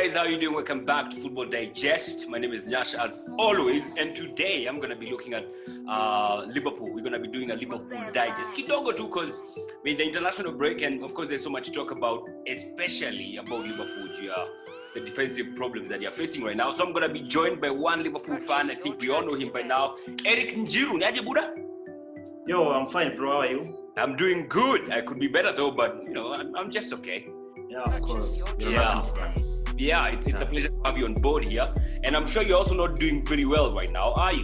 guys, how are you doing? Welcome back to Football Digest. My name is Nyash as always, and today I'm going to be looking at Liverpool. We're going to be doing a Liverpool Digest. Kidogo too, because with the international break, and of course there's so much to talk about, especially about Liverpool, the defensive problems that you're facing right now. So I'm going to be joined by one Liverpool fan. I think we all know him by now. Eric Njiiru. Niaje Buddha? Yo, I'm fine, bro. How are you? I'm doing good. I could be better though, but you know, I'm just okay. Yeah, of course. Yeah, it's a pleasure to have you on board here. And I'm sure you're also not doing very well right now, are you?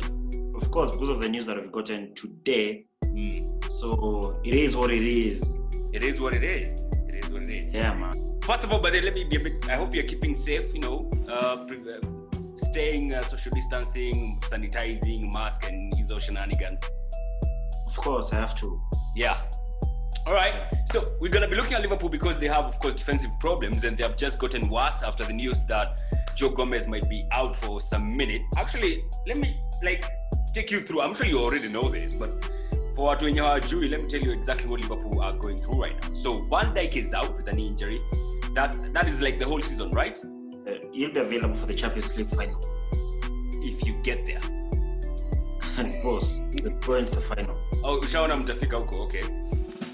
Of course, because of the news that we've gotten today. So it is what it is. It is what it is. It is what it is. Yeah, man. First of all, but let me be a bit, I hope you're keeping safe, you know, staying social distancing, sanitizing, mask, and these all shenanigans. Of course, I have to. Yeah. All right, so we're going to be looking at Liverpool because they have, of course, defensive problems, and they have just gotten worse after the news that Joe Gomez might be out for some minute. Actually, let me take you through. I'm sure you already know this, but for what when you are Jewy, let me tell you exactly what Liverpool are going through right now. So Van Dijk is out with a knee injury. That is like the whole season, right? He'll be available for the Champions League final. If you get there. Of course, we're going to the final. Oh, Shauna mtafika huko, okay.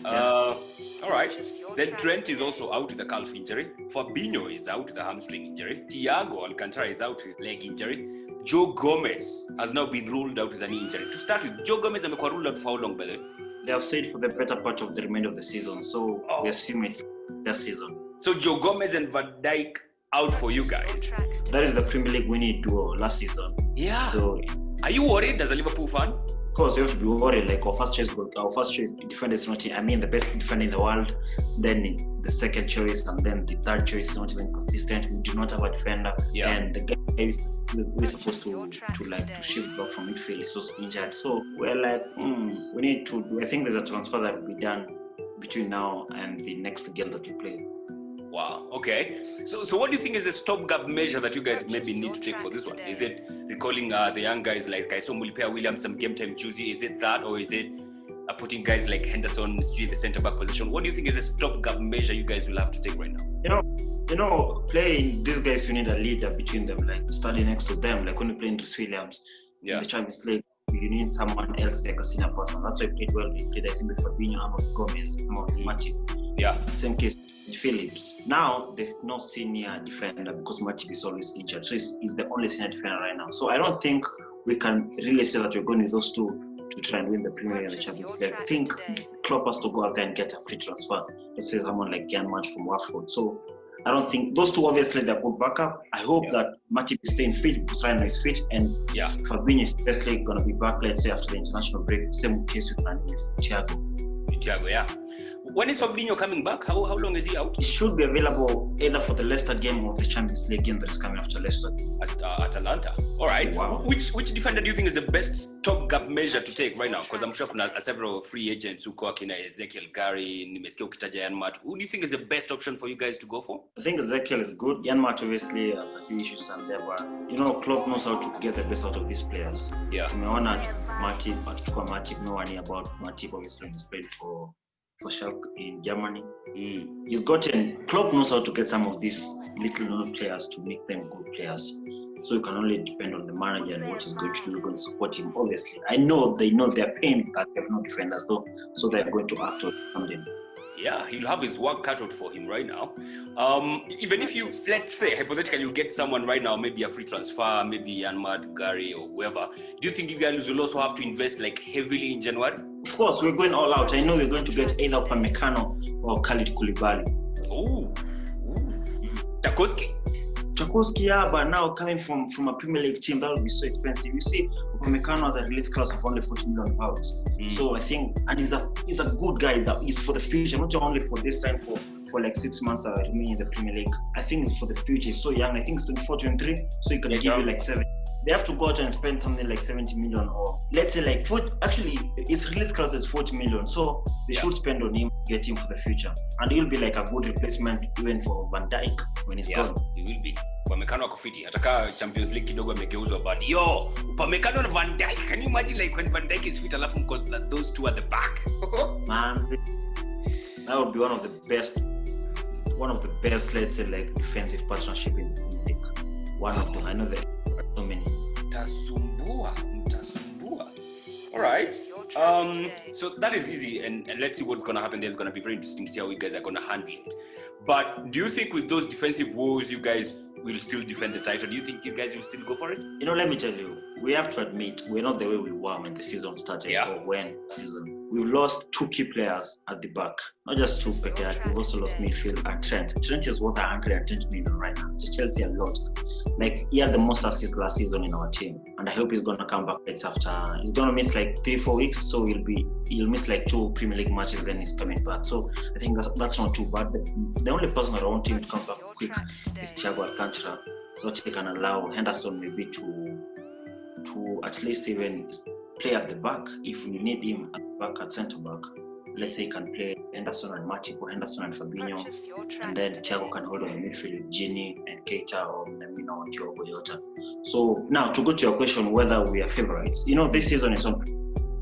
All right. Then Trent is also out with a calf injury. Fabinho is out with a hamstring injury. Thiago Alcantara is out with leg injury. Joe Gomez has now been ruled out with a knee injury. To start with, Joe Gomez amekuwa ruled out for how long, by the way? They have said for the better part of the remainder of the season, so we assume it's their season. So Joe Gomez and Van Dijk out for you guys. That is the Premier League winning duo last season. Yeah. So, are you worried as a Liverpool fan? Of course, you have to be worried. Like our first choice defender is not. I mean, the best defender in the world. Then the second choice, and then the third choice is not even consistent. We do not have a defender, and the guy we're supposed to shift back from midfield is also injured. So we're like, we need to do. I think there's a transfer that will be done between now and the next game that we play. Wow. Okay. So what do you think is the stopgap measure that you guys maybe need to take for this one? Is it recalling the young guys like I saw Mulipea Williams some game time Juicy? Is it that, or is it putting guys like Henderson in the centre back position? What do you think is the stopgap measure you guys will have to take right now? You know, playing these guys, you need a leader between them, like standing next to them. Like when you play in Rhys Williams in the Champions League, you need someone else like a senior person. That's why he played well. He played, I think, with Fabinho and with Gomez, with Matip. Yeah. Same case with Phillips. Now there's no senior defender because Matip is always injured. So he's the only senior defender right now. So I don't think we can really say that we're going with those two to try and win the Premier League and the Champions League. I think Klopp has to go out there and get a free transfer. Let's say someone like Jan March from Watford. So I don't think those two obviously they're good backup. I hope that Matip is staying fit because right now he's fit, and Fabinho is basically going to be back, let's say, after the international break. Same case with Thiago, yeah. When is Fabinho coming back? How long is he out? He should be available either for the Leicester game or the Champions League game that is coming after Leicester. Atalanta. All right. Wow. Which defender do you think is the best stopgap measure to take right now? Because I'm sure there are several free agents who go kina Ezekiel Gary, nimesikia ukitaja Jan Mart. Who do you think is the best option for you guys to go for? I think Ezekiel is good. Jan Mart obviously has a few issues and there, but you know, Klopp knows how to get the best out of these players. Yeah. Tumeona Matip, no one here about Matip obviously when he's played for Schalke in Germany. Klopp knows how to get some of these little known players to make them good players. So you can only depend on the manager and what he's going to do. We're going to support him, obviously. I know they know they're paying because they have no defenders though, so they're going to act on something. Yeah, he'll have his work cut out for him right now. Even if you, let's say, hypothetically, you get someone right now, maybe a free transfer, maybe Janmad, Gary, or whoever, do you think you guys will also have to invest like heavily in January? Of course, we're going all out. I know we're going to get either Upamecano or Khalid Koulibaly. Oh, Tarkowski, yeah, but now coming from a Premier League team, that would be so expensive. You see, Upamecano has a release clause of only £40 million. So I think, and he's a good guy. He's for the future, not only for this time, for like 6 months that remain in the Premier League. I think it's for the future. He's so young. I think it's 24, 23, so he can give you like 7. They have to go out and spend something like 70 million, or let's say like actually his release clause is 40 million, so they should spend on him, get him for the future, and he'll be like a good replacement even for Van Dijk when he's gone. He will be. Upamecano ako fiti. Ataka Champions League kidogo amegeuzwa, but yo, Upamecano and Van Dijk. Can you imagine like when Van Dijk is fit, alafu mko those two at the back? Man, that would be one of the best one of the best, let's say, like defensive partnership in the league. One of them. I know there are so many. Mtasumbua. All right. So that is easy, and let's see what's going to happen. There's going to be very interesting to see how you guys are going to handle it. But do you think with those defensive woes, you guys will still defend the title? Do you think you guys will still go for it? You know, let me tell you, we have to admit we're not the way we were when the season started or when the season. We've lost 2 key players at the back. Not just 2 Pekea, we've also lost midfield and Trent. Trent is worth 110 million right now. It's Chelsea a lot. Like, he had the most assists last season in our team. And I hope he's going to come back. It's after, he's going to miss like 3-4 weeks. So he'll miss like 2 Premier League matches, then he's coming back. So I think that's not too bad. The only person I want him to come back quick is Thiago Alcantara. So that he can allow Henderson maybe to at least even play at the back. If we need him at the back at centre back, let's say he can play Henderson and Matip or Henderson and Fabinho, and then Thiago can hold on the midfield with Gini and Keita or Minamino or Diogo Jota. So now to go to your question whether we are favourites, you know, this season is on.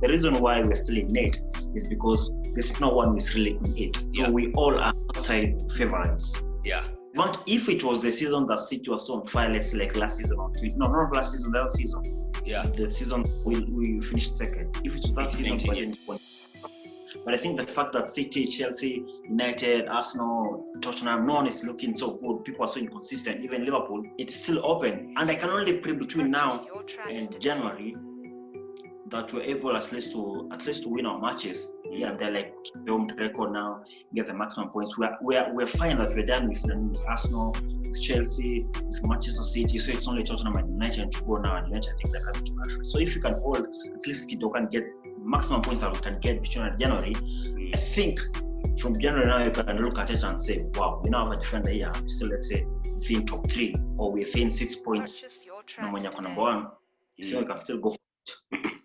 The reason why we're still in it is because there's no one who is really in it. So we all are outside favourites. Yeah. But if it was the season that City was on fire, let's say like last season or two, no, not last season, the other season. Yeah. The season we finished second. If it was that season, but I think the fact that City, Chelsea, United, Arsenal, Tottenham, no one is looking so good. People are so inconsistent. Even Liverpool, it's still open. And I can only pray between now and January that we're able at least to win our matches. Yeah, they're like the home record now, get the maximum points. We're fine that we're done with Arsenal, with Chelsea, with Manchester City. So it's only Tottenham and United to go now, and United I think they're coming to Ashford. So if you can hold at least Kido can get maximum points that we can get between January, I think from January now you can look at it and say, wow, we now have a defender here. We still, let's say, within top 3 or within 6 points. No, when you're number 1, so you can still go for it.